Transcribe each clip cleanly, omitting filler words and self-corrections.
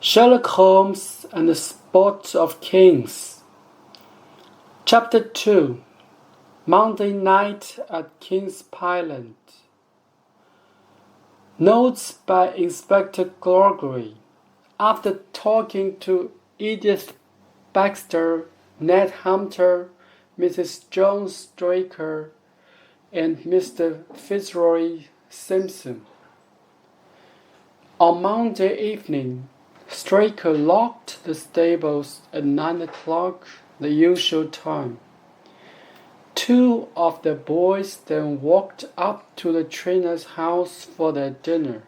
Sherlock Holmes and the Sport of Kings. Chapter 2. Monday Night at King's Island. Notes by Inspector Gregory. After talking to Edith Baxter, Ned Hunter, Mrs. John Straker, and Mr. Fitzroy Simpson. On Monday evening, Straker locked the stables at 9 o'clock, the usual time. Two of the boys then walked up to the trainer's house for their dinner,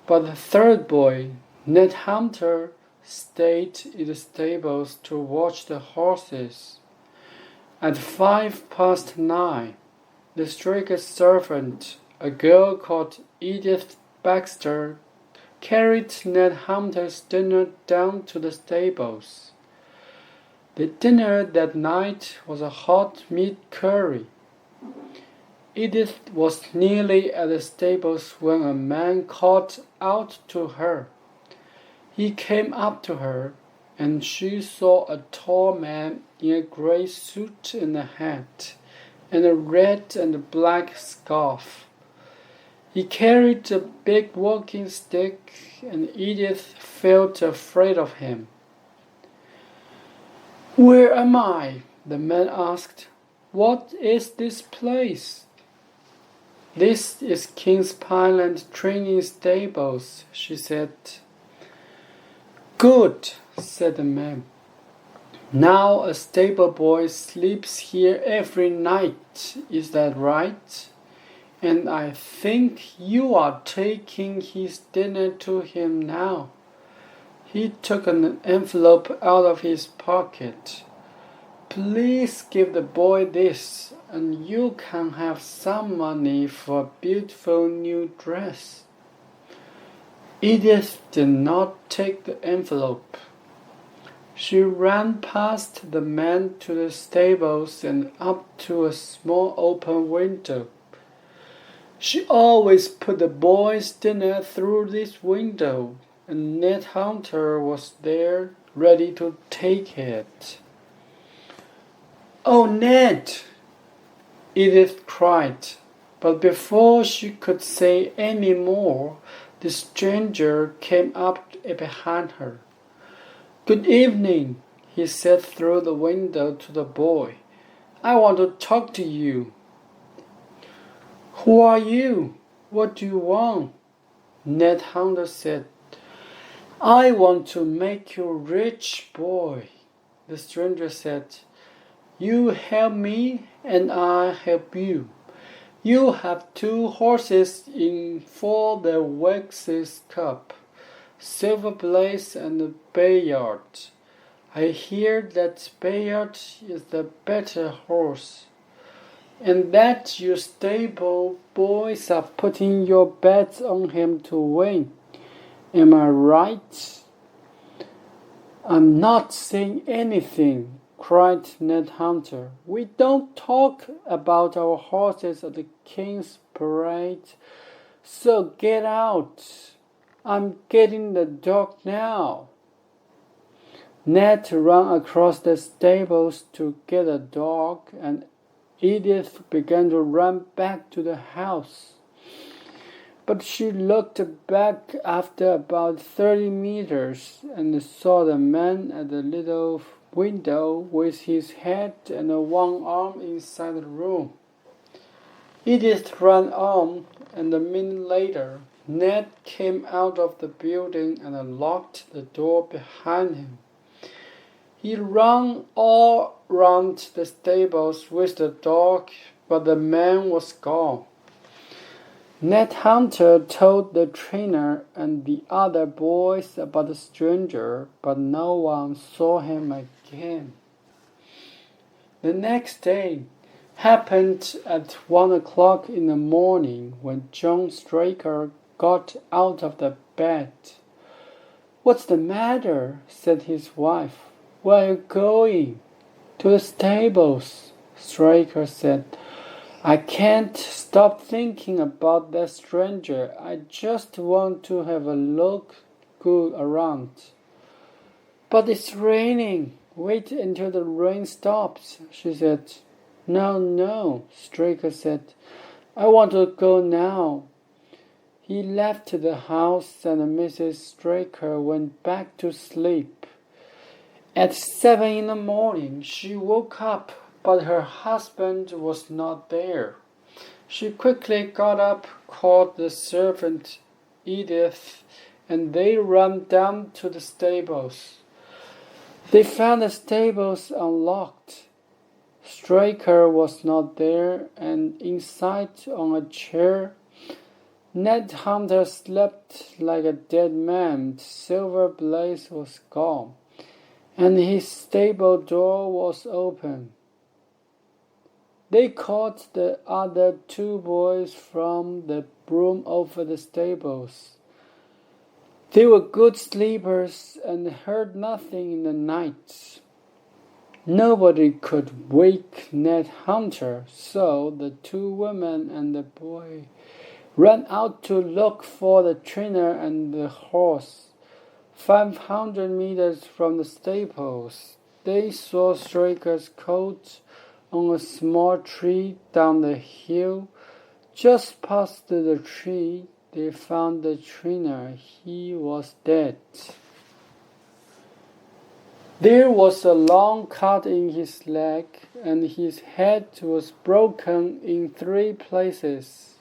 but the third boy, Ned Hunter, stayed in the stables to watch the horses. At 9:05, the Straker servant, a girl called Edith Baxter, carried Ned Hunter's dinner down to the stables. The dinner that night was a hot meat curry. Edith was nearly at the stables when a man called out to her. He came up to her, and she saw a tall man in a grey suit and a hat, and a red and black scarf. He carried a big walking stick, and Edith felt afraid of him. "Where am I?" the man asked. "What is this place?" "This is King's Island training stables," she said. "Good," said the man. "Now a stable boy sleeps here every night, is that right? And I think you are taking his dinner to him now." He took an envelope out of his pocket. "Please give the boy this, and you can have some money for a beautiful new dress." Edith did not take the envelope. She ran past the man to the stables and up to a small open window. She always put the boys' dinner through this window, and Ned Hunter was there, ready to take it. "Oh, Ned!" Edith cried, but before she could say any more, the stranger came up behind her. "Good evening," he said through the window to the boy. "I want to talk to you." "Who are you? What do you want?" Ned Hunter said. "I want to make you rich, boy," the stranger said. "You help me, and I help you. You have 2 horses in for the Wessex Cup, Silver Blaze and Bayard. I hear that Bayard is the better horse, and that you stable boys are putting your bets on him to win. Am I right?" "I'm not saying anything," cried Ned Hunter. "We don't talk about our horses at the King's Parade, so get out. I'm getting the dog now." Ned ran across the stables to get a dog, and Edith began to run back to the house. But she looked back after about 30 meters and saw the man at the little window with his head and one arm inside the room. Edith ran on, and a minute later, Ned came out of the building and locked the door behind him. He ran all round the stables with the dog, but the man was gone. Ned Hunter told the trainer and the other boys about the stranger, but no one saw him again. The next day happened at 1 o'clock in the morning when John Straker got out of the bed. "What's the matter?" said his wife. "Where are you going?" "To the stables," Straker said. "I can't stop thinking about that stranger. I just want to have a look school around. But it's raining. Wait until the rain stops, she said. No, Straker said. I want to go now. He left the house and Mrs. Straker went back to sleep. At 7 in the morning, she woke up, but her husband was not there. She quickly got up, called the servant Edith, and they ran down to the stables. They found the stables unlocked. Straker was not there, and inside on a chair, Ned Hunter slept like a dead man. Silver Blaze was gone, and his stable door was open. They caught the other two boys from the room over the stables. They were good sleepers and heard nothing in the night. Nobody could wake Ned Hunter, so the two women and the boy ran out to look for the trainer and the horse. 500 meters from the stables, they saw Straker's coat on a small tree down the hill. Just past the tree, they found the trainer. He was dead. There was a long cut in his leg, and his head was broken in 3 places.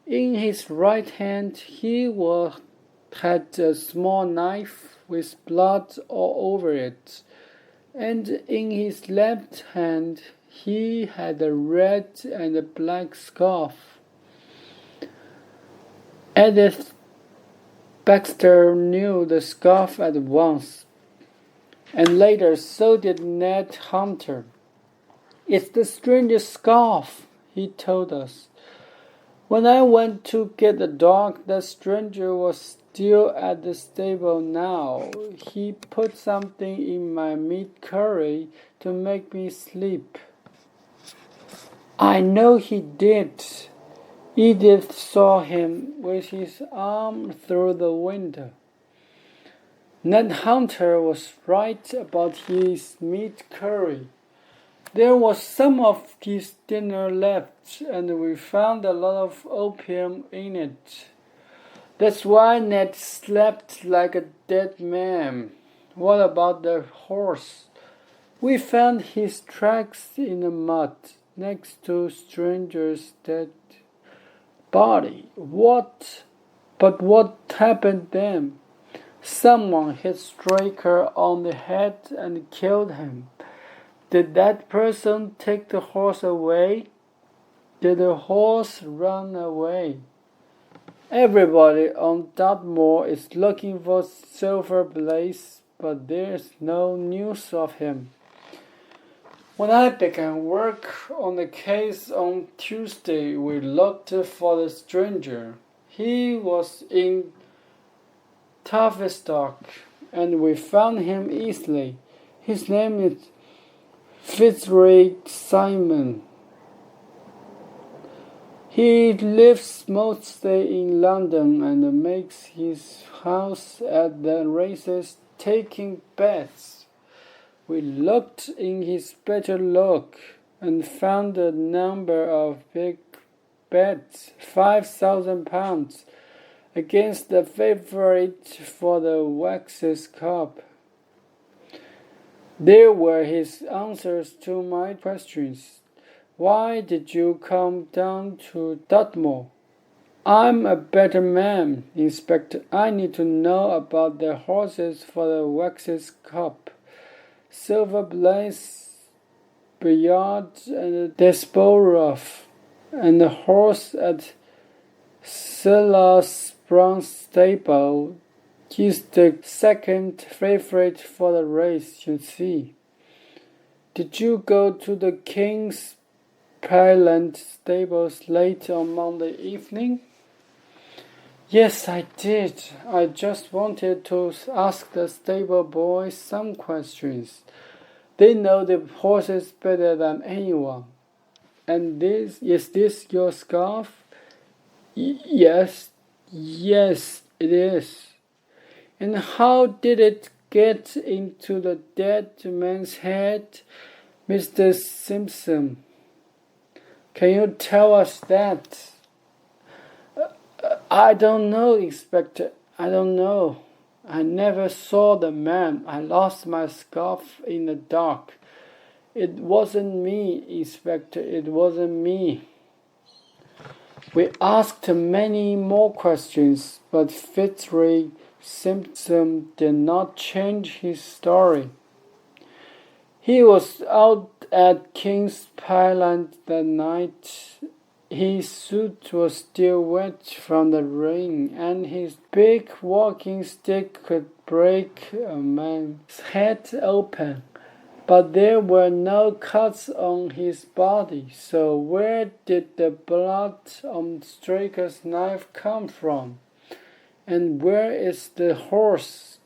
In his right hand, he had a small knife with blood all over it, and in his left hand, he had a red and a black scarf. Edith Baxter knew the scarf at once, and later so did Ned Hunter. It's the stranger's scarf, he told us. When I went to get the dog, the stranger was still at the stable now. He put something in my meat curry to make me sleep. I know he did. Edith saw him with his arm through the window. Ned Hunter was right about his meat curry. There was some of his dinner left, and we found a lot of opium in it. That's why Ned slept like a dead man. What about the horse? We found his tracks in the mud next to Stranger's dead body. But what happened then? Someone hit Straker on the head and killed him. Did that person take the horse away? Did the horse run away? Everybody on Dartmoor is looking for Silver Blaze, but there's no news of him. When I began work on the case on Tuesday, we looked for the stranger. He was in Tavistock, and we found him easily. His name is Fitzroy Simon. He lives mostly in London and makes his house at the races taking bets. We looked in his better luck and found a number of big bets, £5,000 against the favourite for the Wax's Cup. There were his answers to my questions. Why did you come down to Dartmoor? I'm a better man, Inspector. I need to know about the horses for the Wax's Cup. Silver Blaze, Bayard, and Desborough, and the horse at Silas Brown's stable. He's the second favorite for the race, you see. Did you go to the King's Pyland stables late on Monday evening? Yes, I did. I just wanted to ask the stable boys some questions. They know the horses better than anyone. And is this your scarf? Yes, it is. And how did it get into the dead man's head, Mr. Simpson? Can you tell us that? I don't know, Inspector. I don't know. I never saw the man. I lost my scarf in the dark. It wasn't me, Inspector. It wasn't me. We asked many more questions, but Fitzroy Simpson did not change his story. He was out at King's Pyland that night. His suit was still wet from the rain, and his big walking stick could break a man's head open. But there were no cuts on his body, so where did the blood on Straker's knife come from? And where is the horse?